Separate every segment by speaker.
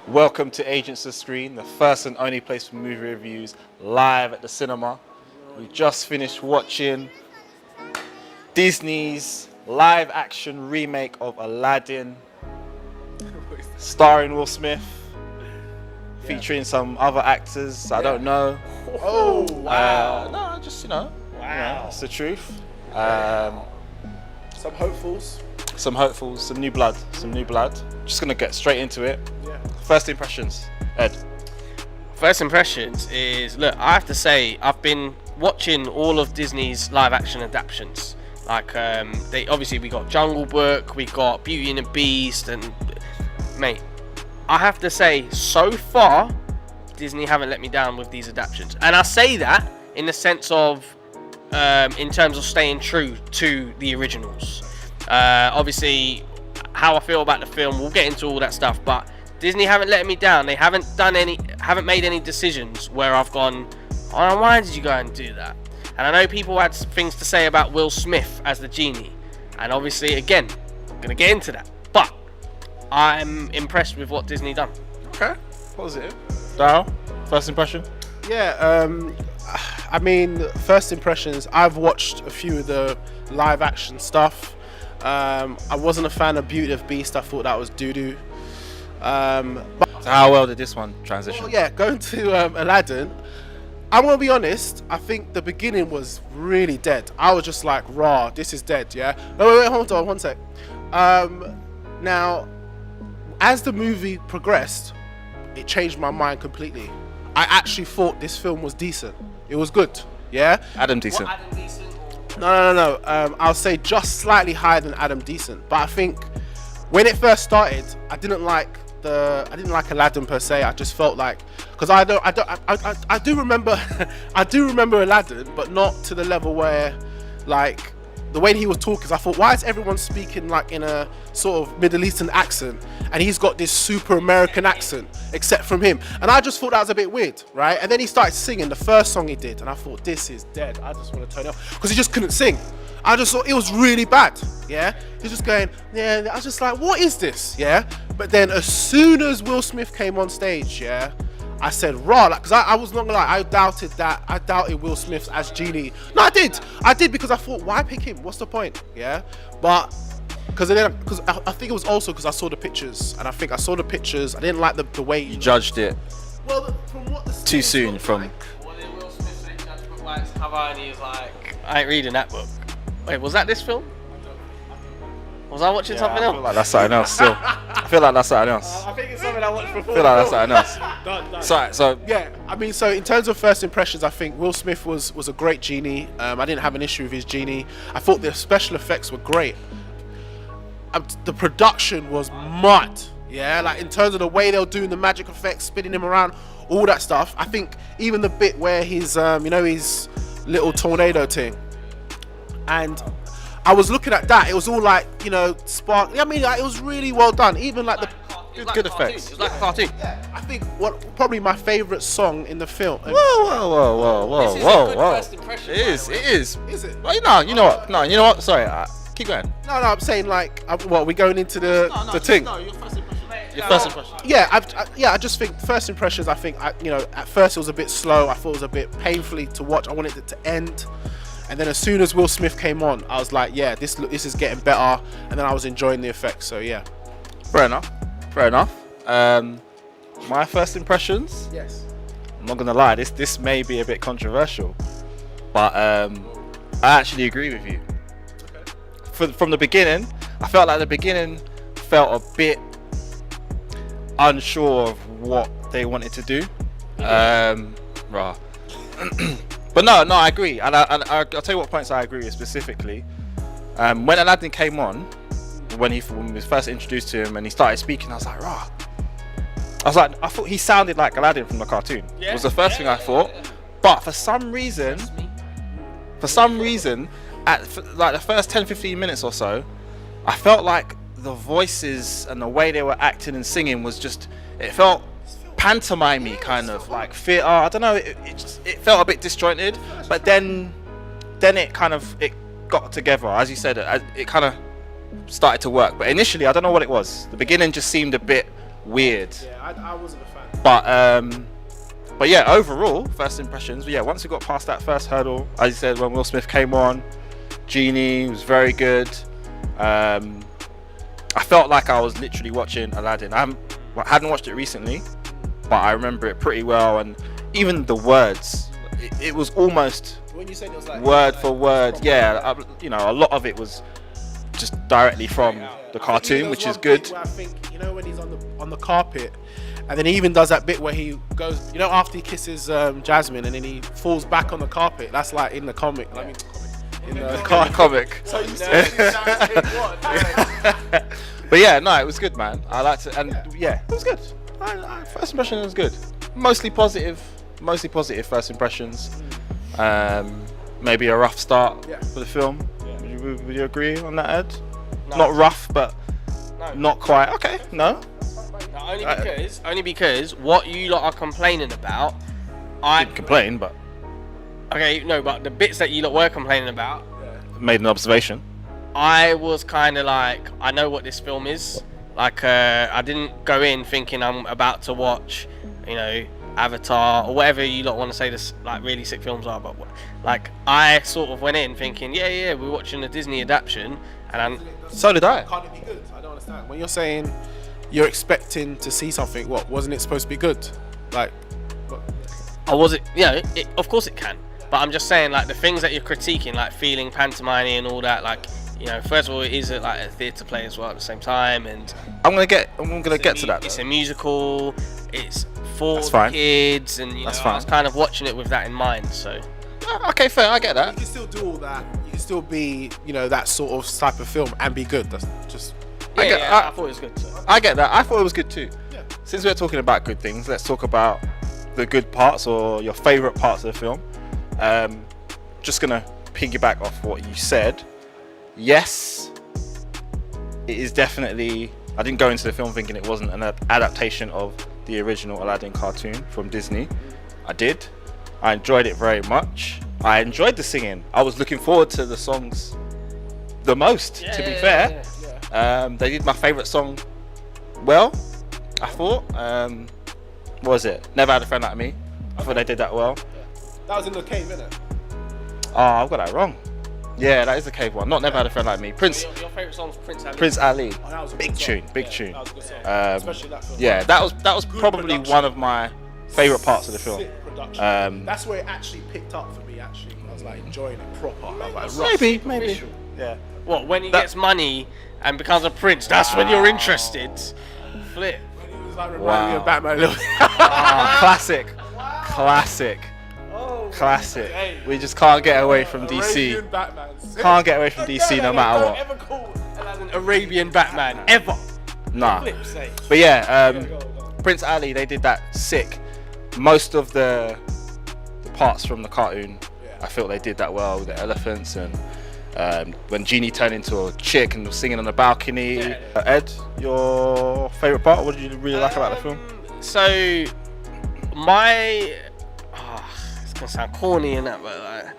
Speaker 1: Welcome to Agents of S.C.R.E.E.N, the first and only place for movie reviews live at the cinema. We just finished watching Disney's live action remake of Aladdin, starring Will Smith, featuring some other actors I don't know.
Speaker 2: Oh, wow.
Speaker 1: No, just,
Speaker 2: Wow.
Speaker 1: That's the truth.
Speaker 2: Some hopefuls.
Speaker 1: Some hopefuls, some new blood. Just gonna get straight into it.
Speaker 2: Yeah.
Speaker 1: First impressions, Ed.
Speaker 3: First impressions is, look, I have to say, I've been watching all of Disney's live action adaptations. Like, we got Jungle Book, we got Beauty and the Beast, and mate, I have to say, so far, Disney haven't let me down with these adaptations. And I say that in the sense of, in terms of staying true to the originals. Obviously, how I feel about the film, we'll get into all that stuff, but Disney haven't let me down. They haven't made any decisions where I've gone, oh, why did you go and do that? And I know people had things to say about Will Smith as the genie, and obviously, again, I'm gonna get into that. But I'm impressed with what Disney done.
Speaker 1: Okay, positive. Darryl, first impression?
Speaker 2: Yeah, I mean, first impressions, I've watched a few of the live action stuff. I wasn't a fan of Beauty and the Beast. I thought that was doo-doo.
Speaker 1: So how well did this one transition?
Speaker 2: Well, yeah, going to Aladdin, I'm gonna be honest, I think the beginning was really dead. I was just like, raw, this is dead, yeah? Wait, hold on, one sec. Now, as the movie progressed, it changed my mind completely. I actually thought this film was decent. It was good, yeah?
Speaker 1: Adam decent.
Speaker 2: No. I'll say just slightly higher than Adam decent. But I think when it first started, I didn't like Aladdin per se. I just felt like, because I do remember I do remember Aladdin, but not to the level where, like, the way he was talking, I thought, why is everyone speaking like in a sort of Middle Eastern accent, and he's got this super American accent, except from him? And I just thought that was a bit weird, right? And then he started singing the first song he did, and I thought, this is dead. I just want to turn it off, because he just couldn't sing. I just thought it was really bad, yeah? He's just going, yeah, I was just like, what is this, yeah? But then as soon as Will Smith came on stage, yeah, I said, raw, like, because I was not gonna lie, I doubted Will Smith as Genie. No, I did, because I thought, why pick him? What's the point, yeah? But, because I think it was also because I saw the pictures, and I think I saw the pictures, I didn't like the way
Speaker 1: You judged it
Speaker 2: well, from what the
Speaker 1: too soon from...
Speaker 3: What did Will Smith say? Judge book like cover, and he was like, I ain't reading that book. Wait, was that this film? Was I watching something
Speaker 1: I
Speaker 3: else?
Speaker 1: feel like that's something else still. I feel like that's something else.
Speaker 2: I think it's something I watched before.
Speaker 1: I feel like that's something else.
Speaker 2: Done.
Speaker 1: So
Speaker 2: Yeah, I mean, so in terms of first impressions, I think Will Smith was a great Genie. I didn't have an issue with his Genie. I thought the special effects were great. The production was mud, yeah? Like, in terms of the way they were doing the magic effects, spinning him around, all that stuff. I think even the bit where his, his little tornado thing, and I was looking at that, it was all like, spark. I mean, like, it was really well done. Even like the
Speaker 1: good effects.
Speaker 3: It was like a cartoon.
Speaker 2: I think probably my favorite song in the film.
Speaker 1: Whoa.
Speaker 3: This is a good first impression.
Speaker 1: It is.
Speaker 2: Is it?
Speaker 1: Well, you know what? No, you know what? Sorry, keep going.
Speaker 2: No, I'm saying, like, we're going into the thing.
Speaker 3: No, your first impression.
Speaker 1: Your first impression.
Speaker 2: Yeah, I just think first impressions. I think at first it was a bit slow. I thought it was a bit painfully to watch. I wanted it to end, and then as soon as Will Smith came on, I was like, yeah, this is getting better. And then I was enjoying the effects. So yeah.
Speaker 1: Fair enough. My first impressions.
Speaker 2: Yes.
Speaker 1: I'm not gonna lie. This may be a bit controversial, but I actually agree with you.
Speaker 2: Okay.
Speaker 1: From the beginning, I felt like the beginning felt a bit unsure of what they wanted to do. Rah. But no, I agree, and I'll tell you what points I agree with specifically. When Aladdin came on, when he was first introduced to him and he started speaking, I was like, rah. I thought he sounded like Aladdin from the cartoon.
Speaker 3: Yeah,
Speaker 1: was the first thing I thought.
Speaker 3: Yeah.
Speaker 1: But for some reason, at like the first 10-15 minutes or so, I felt like the voices and the way they were acting and singing was just, it felt pantomime-y, kind of like theater. I don't know, it felt a bit disjointed, but then it got together, as you said. It kind of started to work, but initially I don't know what it was. The beginning just seemed a bit weird.
Speaker 2: Yeah, I wasn't a fan.
Speaker 1: But yeah, overall, first impressions. Yeah, once we got past that first hurdle, as you said, when Will Smith came on, Genie was very good. I felt like I was literally watching Aladdin. I hadn't watched it recently, but I remember it pretty well, and even the words, it was almost
Speaker 2: When you said it was like
Speaker 1: word for word. Yeah, you know, a lot of it was just directly from the cartoon, which is good.
Speaker 2: I think, you know, when he's on the carpet, and then he even does that bit where he goes, you know, after he kisses Jasmine, and then he falls back on the carpet. That's like in the comic. I mean, in the
Speaker 1: comic.
Speaker 2: So you said
Speaker 1: But yeah, no, it was good, man. I liked it, and yeah, it was good. First impression was good. Mostly positive first impressions. Maybe a rough start for the film. Yeah. Would you agree on that, Ed? No. Not rough, but not quite. Okay, no.
Speaker 3: Only because what you lot are complaining about, I
Speaker 1: didn't complain, but
Speaker 3: okay, no, but the bits that you lot were complaining about,
Speaker 1: made an observation.
Speaker 3: I was kind of like, I know what this film is. Like, I didn't go in thinking I'm about to watch, you know, Avatar or whatever you lot want to say this like really sick films are, but like I sort of went in thinking, yeah, we're watching a Disney adaptation, and
Speaker 1: so did I.
Speaker 2: Can't it be good? I don't understand. When you're saying you're expecting to see something, what wasn't it supposed to be good? Like,
Speaker 3: I was it? Yeah, of course it can. But I'm just saying, like the things that you're critiquing, like feeling pantomime and all that, like, you know, first of all, it is like a theatre play as well at the same time, and
Speaker 1: I'm gonna get to that.
Speaker 3: It's a musical. It's for
Speaker 1: the
Speaker 3: kids, and you know, I was kind of watching it with that in mind. So
Speaker 1: okay, fair, I get that.
Speaker 2: You can still do all that. You can still be, you know, that sort of type of film and be good. That's just.
Speaker 3: I thought it was good. So.
Speaker 1: I get that. I thought it was good too. Yeah. Since we're talking about good things, let's talk about the good parts or your favourite parts of the film. Just gonna piggyback off what you said. Yes, it is definitely. I didn't go into the film thinking it wasn't an adaptation of the original Aladdin cartoon from Disney. I did. I enjoyed it very much. I enjoyed the singing. I was looking forward to the songs the most, to be fair. They did my favourite song well, I thought. What was it? Never Had a Friend Like Me. I thought they did that well.
Speaker 2: That was in the cave, innit?
Speaker 1: Oh, I've got that wrong. Yeah, that is the cave one. Not Never Had a Friend Like Me. Prince.
Speaker 3: Your favourite song was Prince Ali.
Speaker 1: Prince Ali.
Speaker 2: Oh, that was a
Speaker 1: big tune. Big tune.
Speaker 2: That was a good song.
Speaker 1: Especially that film. Yeah, that was probably one of my favourite parts of the film.
Speaker 2: Sick production. That's where it actually picked up for me. Actually, I was like enjoying it proper. I was like,
Speaker 1: maybe. Yeah.
Speaker 3: What, when he gets money and becomes a prince? That's when you're interested. Flip.
Speaker 2: When he was like reminding me of Batman a little bit.
Speaker 1: Classic. Classic.
Speaker 2: Hey.
Speaker 1: We just can't get away from DC. Can't get away from DC no matter what.
Speaker 3: Ever call Aladdin Arabian Batman ever?
Speaker 1: Nah. But yeah, Prince Ali, they did that sick. Most of the parts from the cartoon, I feel they did that well with the elephants and when Genie turned into a chick and was singing on the balcony. Ed, your favourite part? What did you really like about the film?
Speaker 3: So, it's gonna sound corny and that, but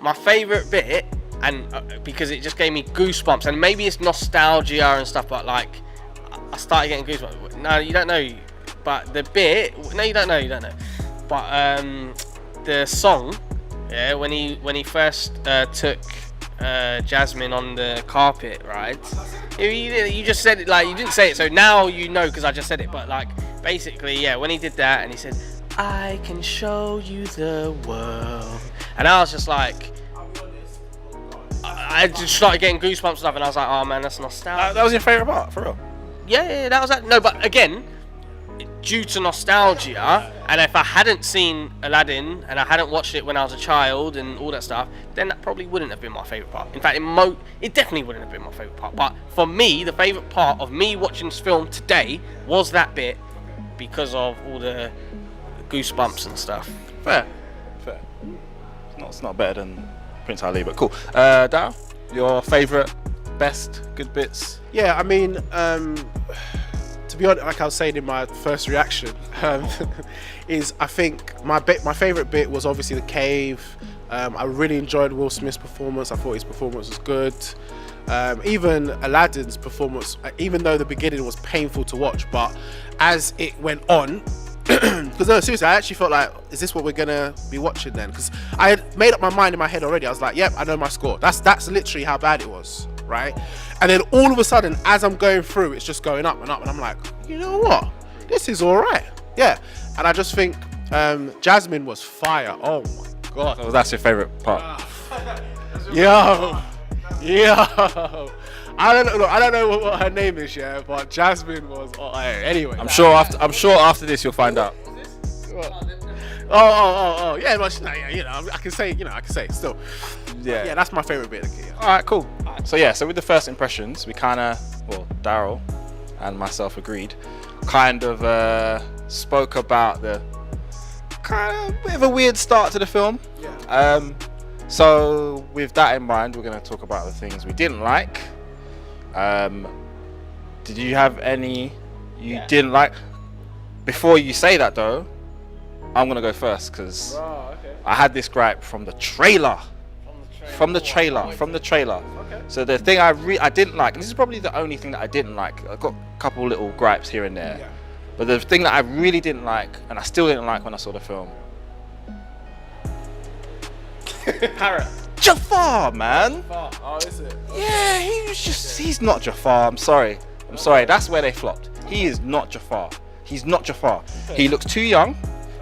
Speaker 3: my favourite bit, and because it just gave me goosebumps, and maybe it's nostalgia and stuff, but like I started getting goosebumps. No, you don't know, but the bit. No, you don't know. But the song, when he first took Jasmine on the carpet, right? You just said it, like you didn't say it, so now you know because I just said it. But like basically, when he did that and he said, "I can show you the world," and I was just like, I just started getting goosebumps and stuff, and I was like, oh man, that's nostalgia.
Speaker 1: That was your favourite part, for real?
Speaker 3: Yeah, that was that. No, but again, due to nostalgia, and if I hadn't seen Aladdin and I hadn't watched it when I was a child and all that stuff, then that probably wouldn't have been my favourite part. In fact, it definitely wouldn't have been my favourite part. But for me, the favourite part of me watching this film today was that bit because of all the goosebumps and stuff.
Speaker 1: Fair. It's not better than Prince Ali, but cool. Darryl, your favourite, best, good bits?
Speaker 2: Yeah, I mean, to be honest, like I was saying in my first reaction, is I think my favourite bit was obviously the cave. I really enjoyed Will Smith's performance. I thought his performance was good. Even Aladdin's performance, even though the beginning was painful to watch, but as it went on, because no, seriously, I actually felt like, is this what we're gonna be watching then? Because I had made up my mind in my head already. I was like, yep, I know my score. That's literally how bad it was, right? And then all of a sudden, as I'm going through, it's just going up and up, and I'm like, you know what? This is all right, yeah. And I just think Jasmine was fire. Oh my god.
Speaker 1: So that's your favorite part.
Speaker 2: Yo. I don't know what her name is, yeah, but Jasmine was. Anyway.
Speaker 1: I'm sure after this you'll find out.
Speaker 2: Oh, yeah, but I can say still. Yeah, that's my favorite bit. Yeah.
Speaker 1: All right, cool. So with the first impressions, we kind of, Daryl and myself agreed, kind of spoke about the kind of bit of a weird start to the film.
Speaker 2: Yeah.
Speaker 1: So with that in mind, we're going to talk about the things we didn't like. Did you have any you didn't like? Before you say that though, I'm going to go first because I had this gripe from the trailer. From the trailer.
Speaker 2: Okay.
Speaker 1: So the thing I didn't like, and this is probably the only thing that I didn't like. I got a couple little gripes here and there.
Speaker 2: Yeah.
Speaker 1: But the thing that I really didn't like, and I still didn't like when I saw the film,
Speaker 3: Parrot.
Speaker 1: Jafar, man.
Speaker 2: Oh, is it?
Speaker 1: Yeah, he's not Jafar. I'm sorry. That's where they flopped. He is not Jafar. He's not Jafar. He looks too young.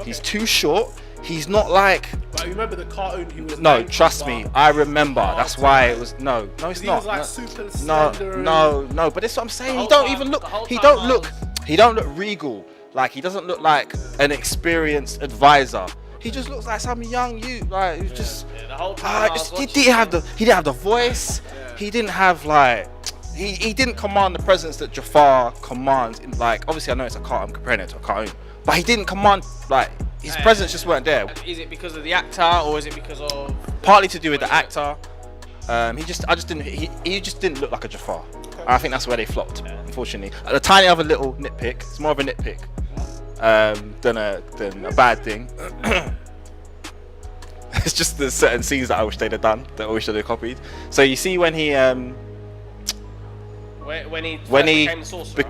Speaker 1: He's too short. He's not like.
Speaker 2: But remember the cartoon? He was.
Speaker 1: No, trust me. I remember. That's why it was. No, it's
Speaker 2: He
Speaker 1: not.
Speaker 2: was like super slender.
Speaker 1: No. But that's what I'm saying. He don't even look. He don't look regal. Like he doesn't look like an experienced advisor. He just looks like some young youth. Like he was just.
Speaker 3: The whole time
Speaker 1: he didn't have the voice. He didn't have like. He didn't command the presence that Jafar commands. Like obviously I know it's a cartoon. I'm comparing it to a cartoon, but he didn't command like his presence just weren't there.
Speaker 3: Is it because of the actor or is it because of?
Speaker 1: Partly to do with the actor. He just didn't look like a Jafar. I think that's where they flopped, unfortunately. A tiny other little nitpick. It's more of a nitpick than a bad thing. It's just the certain scenes that I wish they'd have done, that I wish they'd have copied. So you see when he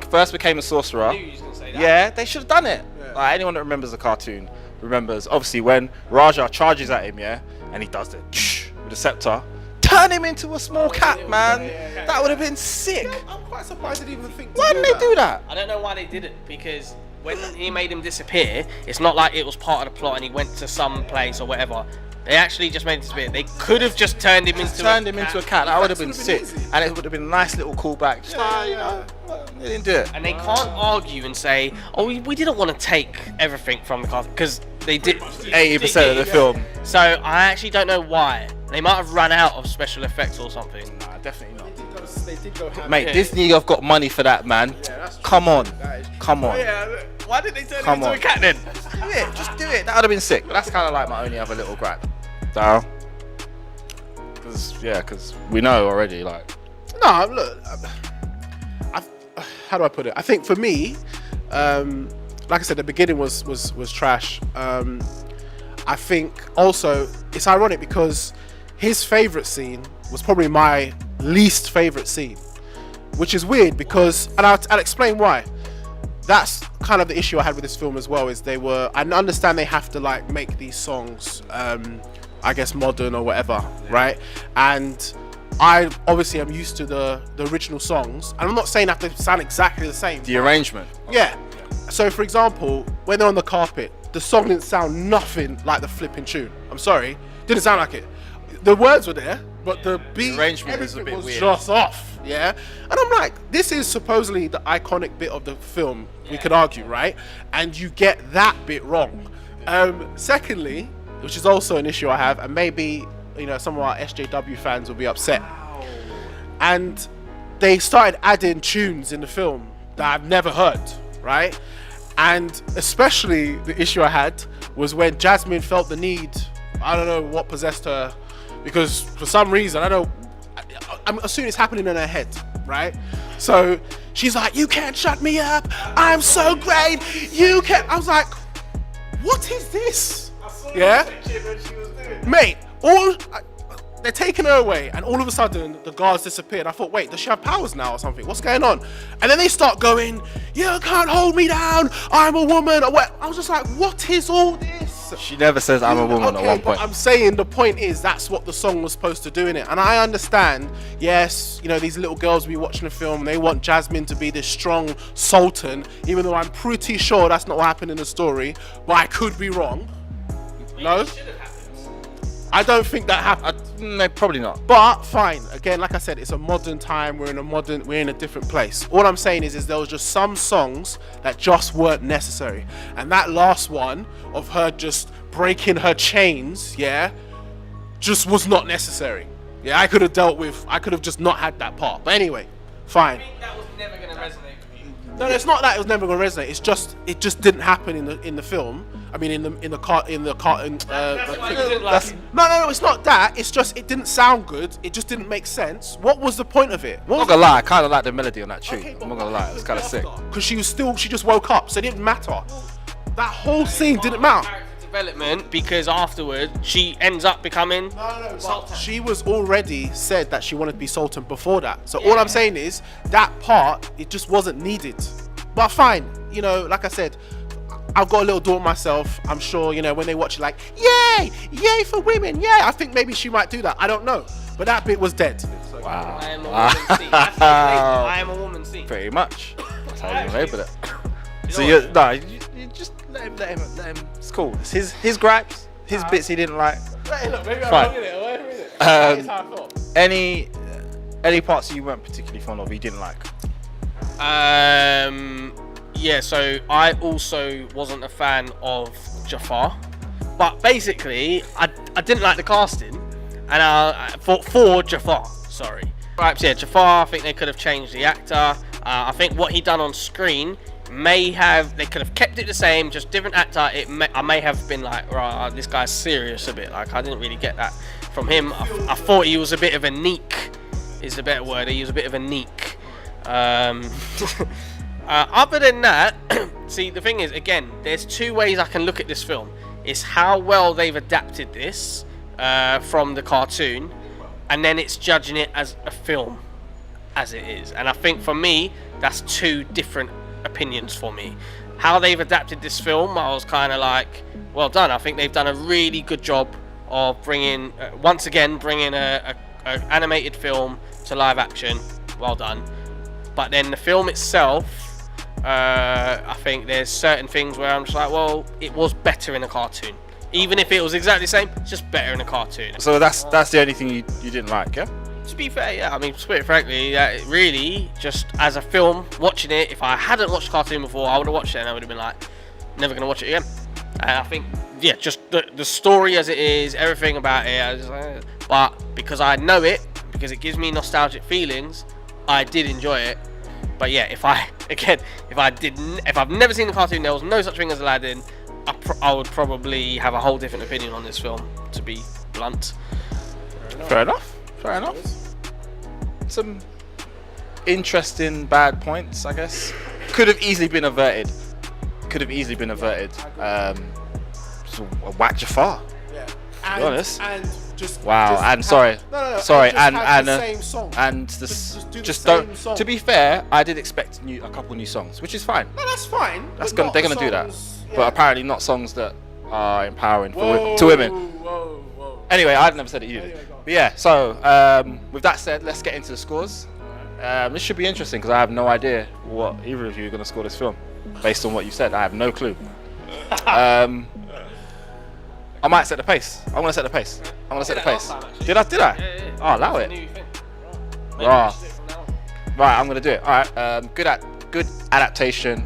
Speaker 1: first became a sorcerer.
Speaker 3: I knew you was gonna say that.
Speaker 1: Yeah, they should have done it.
Speaker 2: Yeah.
Speaker 1: Like anyone that remembers the cartoon remembers. Obviously, when Raja charges at him, and he does the with the scepter, turn him into a small cat, man.
Speaker 2: Yeah.
Speaker 1: That would have been sick.
Speaker 2: I'm quite surprised they didn't even think.
Speaker 1: Why didn't they do that?
Speaker 3: I don't know why they didn't, because when he made him disappear, it's not like it was part of the plot and he went to some place or whatever. They actually just made him disappear. They could have just turned him into a cat.
Speaker 1: That would have been
Speaker 2: would've
Speaker 1: sick,
Speaker 2: been easy.
Speaker 1: and it would have been a nice little callback. Just they didn't do it.
Speaker 3: And they can't argue and say, "Oh, we didn't want to take everything from the cast," because they did
Speaker 1: 80% of the film.
Speaker 3: So I actually don't know why. They might have run out of special effects or something.
Speaker 1: Nah, definitely not.
Speaker 2: They did go ham.
Speaker 1: Mate, Disney have got money for that, man.
Speaker 2: Yeah, that's true.
Speaker 1: Come on.
Speaker 2: That is true.
Speaker 1: Come on.
Speaker 2: Yeah, why did they turn
Speaker 1: Come
Speaker 2: him into
Speaker 1: on.
Speaker 2: a cat then?
Speaker 1: Just do it. That would have been sick. But that's kind of like my only other little gripe. So, because we know already, like.
Speaker 2: No, look. How do I put it? I think for me, like I said, the beginning was trash. I think also it's ironic because his favorite scene was probably my least favorite scene, which is weird because, and I'll explain why. That's kind of the issue I had with this film as well. Is I understand they have to like make these songs, I guess modern or whatever, right? And I obviously am used to the original songs, and I'm not saying that they sound exactly the same.
Speaker 1: The arrangement.
Speaker 2: Yeah. So for example, when they're on the carpet, the song didn't sound nothing like the flipping tune. I'm sorry, didn't sound like it. The words were there, but the beat,
Speaker 1: arrangement was a
Speaker 2: everything
Speaker 1: bit weird.
Speaker 2: just off. Yeah. And I'm like, this is supposedly the iconic bit of the film. We could argue, right? And you get that bit wrong. Secondly, which is also an issue I have, and maybe some of our SJW fans will be upset. And they started adding tunes in the film that I've never heard, right? And especially the issue I had was when Jasmine felt the need, I don't know what possessed her, because for some reason, I'm assuming it's happening in her head, right? So she's like, you can't shut me up, I'm so great, you can't. I was like, what is this? Yeah? Mate, they're taking her away, and all of a sudden the guards disappeared. I thought, wait, does she have powers now or something? What's going on? And then they start going, you can't hold me down, I'm a woman. I was just like, what is all this?
Speaker 1: She never says I'm a woman at one
Speaker 2: But
Speaker 1: point.
Speaker 2: I'm saying the point is that's what the song was supposed to do in it. And I understand, yes, these little girls be watching the film, they want Jasmine to be this strong sultan, even though I'm pretty sure that's not what happened in the story, but I could be wrong. No? I don't think that happened.
Speaker 1: No, probably not.
Speaker 2: But fine. Again, like I said, it's a modern time. We're in a different place. All I'm saying is there was just some songs that just weren't necessary. And that last one of her just breaking her chains, just was not necessary. Yeah, I could have just not had that part. But anyway, fine.
Speaker 3: I think that was never going to resonate with you.
Speaker 2: No, it's not that it was never going to resonate. It's just it just didn't happen in the film. I mean, in the cartoon.
Speaker 3: That's why you didn't like it.
Speaker 2: No, it's not that. It's just it didn't sound good. It just didn't make sense. What was the point of it?
Speaker 1: I'm not gonna lie, I kind of like the melody on that tune. I'm not gonna lie, it was kind of sick.
Speaker 2: Because she just woke up, so it didn't matter. That whole scene didn't matter.
Speaker 3: Character development, because afterward she ends up becoming Sultan.
Speaker 2: She was already said that she wanted to be Sultan before that. So all I'm saying is that part, it just wasn't needed. But fine, like I said, I've got a little daughter myself. I'm sure, when they watch it, like, yay for women, yay. I think maybe she might do that. I don't know. But that bit was dead.
Speaker 1: Wow.
Speaker 3: I am a woman scene. That's the I am a woman scene.
Speaker 1: Pretty much. That's how you label it. So
Speaker 3: know
Speaker 1: you just let him. It's cool. It's his gripes, his bits he didn't like.
Speaker 2: Hey, look, maybe I'm
Speaker 1: Fine.
Speaker 2: wrong in it. That is how I felt.
Speaker 1: Any parts you weren't particularly fond of, you didn't like?
Speaker 3: Yeah, so I also wasn't a fan of Jafar, but basically I didn't like the casting, and for Jafar, sorry. Right, so yeah, Jafar, I think they could have changed the actor. I think what he done on screen they could have kept it the same, just different actor. I may have been like, right, this guy's serious a bit. Like, I didn't really get that from him. I thought he was a bit of a neek, is the better word. He was a bit of a neek. Other than that, see, the thing is, again, there's two ways I can look at this film. It's how well they've adapted this from the cartoon, and then it's judging it as a film as it is. And I think for me, that's two different opinions for me. How they've adapted this film, I was kind of like, well done. I think they've done a really good job of bringing a animated film to live action. Well done. But then the film itself, I think there's certain things where I'm just like, well, it was better in a cartoon. Even if it was exactly the same, it's just better in a cartoon.
Speaker 1: So that's the only thing you didn't like, yeah?
Speaker 3: To be fair, yeah. I mean, to put it frankly, really, just as a film, watching it, if I hadn't watched the cartoon before, I would have watched it and I would have been like, never going to watch it again. And I think, yeah, just the story as it is, everything about it, I was just like, but because I know it, because it gives me nostalgic feelings, I did enjoy it. But yeah, if I've never seen the cartoon, there was no such thing as Aladdin, I would probably have a whole different opinion on this film, to be blunt.
Speaker 1: Fair enough. Some interesting bad points, I guess. Could have easily been averted. So, whack Jafar.
Speaker 2: Yeah.
Speaker 1: To be honest.
Speaker 2: And just
Speaker 1: Wow.
Speaker 2: just
Speaker 1: And
Speaker 2: have-
Speaker 1: sorry.
Speaker 2: No,
Speaker 1: Sorry.
Speaker 2: just have the same song.
Speaker 1: And
Speaker 2: Just do the
Speaker 1: just
Speaker 2: same
Speaker 1: don't.
Speaker 2: song.
Speaker 1: To be fair, I did expect a couple new songs, which is fine.
Speaker 2: No, that's fine.
Speaker 1: They're
Speaker 2: but
Speaker 1: gonna
Speaker 2: not
Speaker 1: do that.
Speaker 2: songs-
Speaker 1: But
Speaker 2: yeah.
Speaker 1: apparently not songs that are empowering
Speaker 2: Whoa,
Speaker 1: to women.
Speaker 2: Whoa.
Speaker 1: Anyway, I'd never said it either.
Speaker 2: Anyway, go on.
Speaker 1: But yeah, so with that said, let's get into the scores. This should be interesting because I have no idea what either of you are going to score this film. Based on what you said, I have no clue. I might set the pace. I'm going to set the pace. Did I?
Speaker 3: Yeah.
Speaker 1: Oh, allow
Speaker 3: It's a
Speaker 1: it.
Speaker 3: new thing.
Speaker 1: Rah.
Speaker 3: Maybe we should do it from now on.
Speaker 1: Right, I'm going to do it. All right. Good adaptation.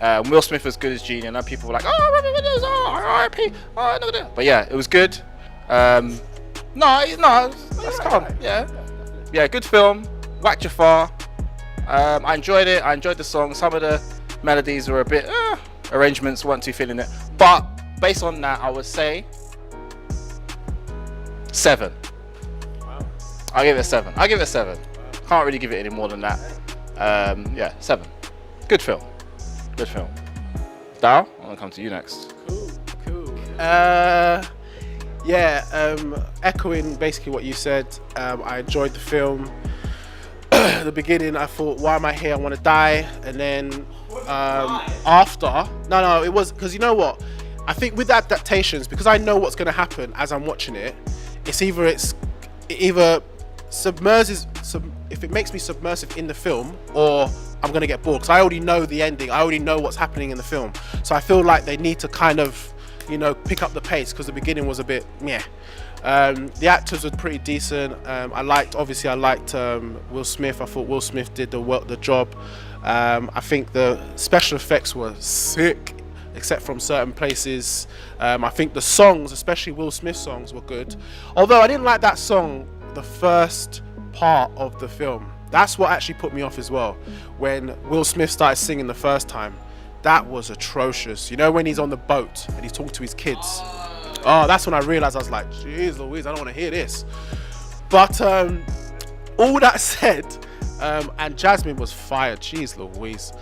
Speaker 1: Will Smith was good as Genie. I know people were like, oh, Robin Williams, oh, R.I.P. Oh, no. But yeah, it was good. No, that's calm. Yeah, good film. Whack Jafar. I enjoyed it. I enjoyed the song. Some of the melodies were a bit arrangements weren't too feeling it. But based on that, I would say 7.
Speaker 2: Wow.
Speaker 1: I'll give it a 7. Can't really give it any more than that. 7. Good film. Dao, I'm gonna come to you next.
Speaker 2: Cool. Yeah, echoing basically what you said. I enjoyed the film. The beginning, I thought, why am I here? I want to die. And then after, no, it was because you know what? I think with adaptations, because I know what's going to happen as I'm watching it, it either submerges, if it makes me submersive in the film, or I'm going to get bored because I already know the ending. I already know what's happening in the film. So I feel like they need to kind of, pick up the pace because the beginning was a bit meh. The actors were pretty decent. I liked Will Smith. I thought Will Smith did the job. I think the special effects were sick, except from certain places. I think the songs, especially Will Smith's songs, were good. Although I didn't like that song, the first part of the film. That's what actually put me off as well. When Will Smith started singing the first time, that was atrocious. When he's on the boat and he's talking to his kids. Oh, that's when I realized, I was like, jeez Louise, I don't want to hear this. But all that said, and Jasmine was fired, jeez Louise.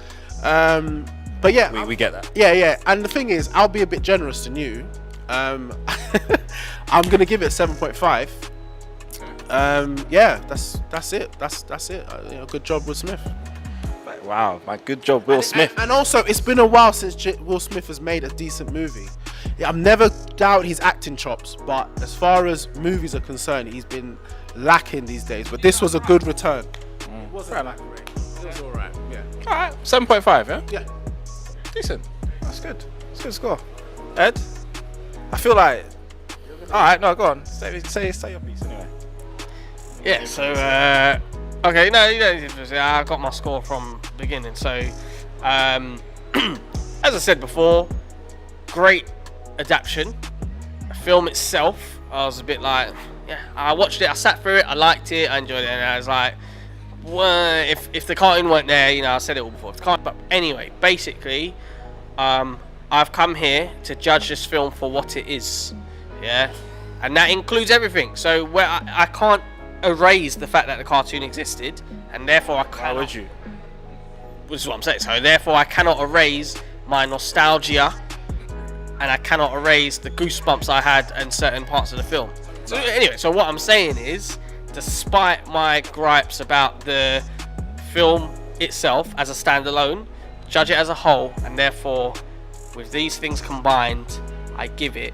Speaker 2: But yeah,
Speaker 1: we get that.
Speaker 2: Yeah. And the thing is, I'll be a bit generous than you. I'm gonna give it 7.5. Yeah, that's it. That's it. Good job, Will Smith.
Speaker 1: Wow, my good job, Will Smith.
Speaker 2: And also, it's been a while since Will Smith has made a decent movie. I've never doubted his acting chops, but as far as movies are concerned, he's been lacking these days. But this was a good return. It wasn't that great. It was alright. Yeah.
Speaker 1: Alright, 7.5, yeah?
Speaker 2: Yeah.
Speaker 1: Decent. That's good. That's a good score. Ed? I feel like. Alright, no, go on. Say your piece anyway.
Speaker 3: Yeah, so, okay, no, I got my score from the beginning. So, as I said before, great adaptation. The film itself, I was a bit like, yeah, I watched it, I sat through it, I liked it, I enjoyed it, and I was like, well, if the cartoon weren't there, I said it all before. But anyway, basically, I've come here to judge this film for what it is, yeah, and that includes everything. So where I can't erase the fact that the cartoon existed, and therefore I can't.
Speaker 1: How would you?
Speaker 3: Which is what I'm saying. So therefore I cannot erase my nostalgia, and I cannot erase the goosebumps I had in certain parts of the film. So anyway, so what I'm saying is, despite my gripes about the film itself as a standalone, judge it as a whole, and therefore with these things combined, I give it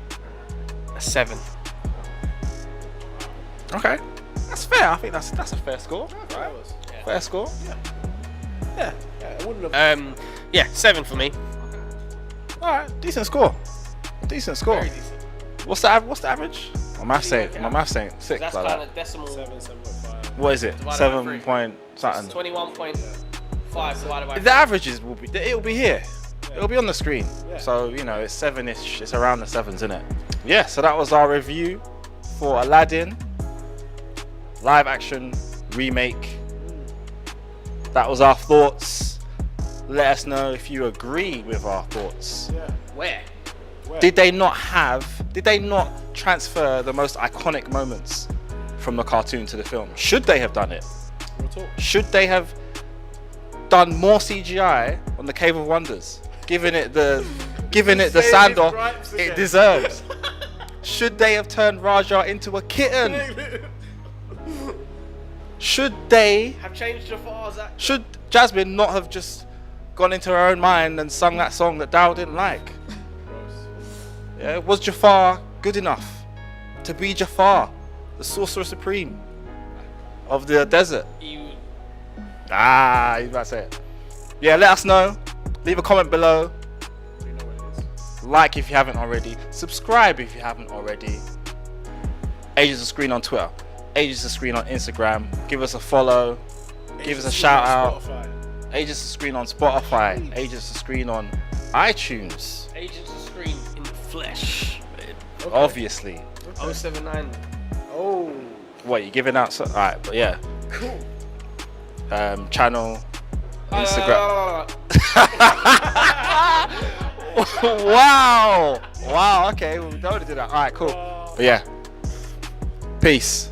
Speaker 3: a 7.
Speaker 1: Okay, that's fair. I think that's a fair score. Right?
Speaker 2: Yeah.
Speaker 1: Fair score. Yeah.
Speaker 2: I wouldn't have.
Speaker 3: Yeah, 7 for me.
Speaker 1: All right, decent score. Decent score.
Speaker 3: Very decent.
Speaker 1: What's the average? My maths saying 6.
Speaker 3: That's
Speaker 1: Like
Speaker 3: kind
Speaker 1: that.
Speaker 3: of decimal.
Speaker 2: 7.5.
Speaker 1: What is it?
Speaker 3: Divided by
Speaker 1: 7
Speaker 3: three.
Speaker 1: point something.
Speaker 3: 21.5 divided by.
Speaker 1: The averages it'll be here. It'll be on the screen.
Speaker 2: Yeah.
Speaker 1: So it's 7ish. It's around the 7s, isn't it? Yeah. So that was our review for Aladdin live action remake. That was our thoughts. Let us know if you agree with our thoughts.
Speaker 2: Yeah.
Speaker 3: Where?
Speaker 1: Did they not transfer the most iconic moments from the cartoon to the film? Should they have done it?
Speaker 2: Real talk.
Speaker 1: Should they have done more CGI on the Cave of Wonders, giving it the sand off it deserves? Should they have turned Raja into a kitten? Should they?
Speaker 3: Have changed Jafar's act.
Speaker 1: Should Jasmine not have just gone into her own mind and sung that song that Dao didn't like? Yeah, was Jafar good enough to be Jafar, the sorcerer supreme of the desert?
Speaker 3: You
Speaker 1: He's about to say it. Yeah, let us know. Leave a comment below.
Speaker 2: You know what it is.
Speaker 1: Like if you haven't already. Subscribe if you haven't already. Agents of S.C.R.E.E.N on Twitter. Agents of S.C.R.E.E.N on Instagram. Give us a follow. Give us a shout out. Agents of S.C.R.E.E.N on Spotify. Agents of S.C.R.E.E.N on iTunes.
Speaker 3: Agents of S.C.R.E.E.N in the flesh.
Speaker 2: Okay.
Speaker 1: Obviously.
Speaker 3: 079.
Speaker 2: Oh.
Speaker 1: What, you giving out? Alright, but yeah.
Speaker 2: Cool.
Speaker 1: Channel. Instagram. Wow. Okay, we don't do that. Alright, cool. But yeah. Peace.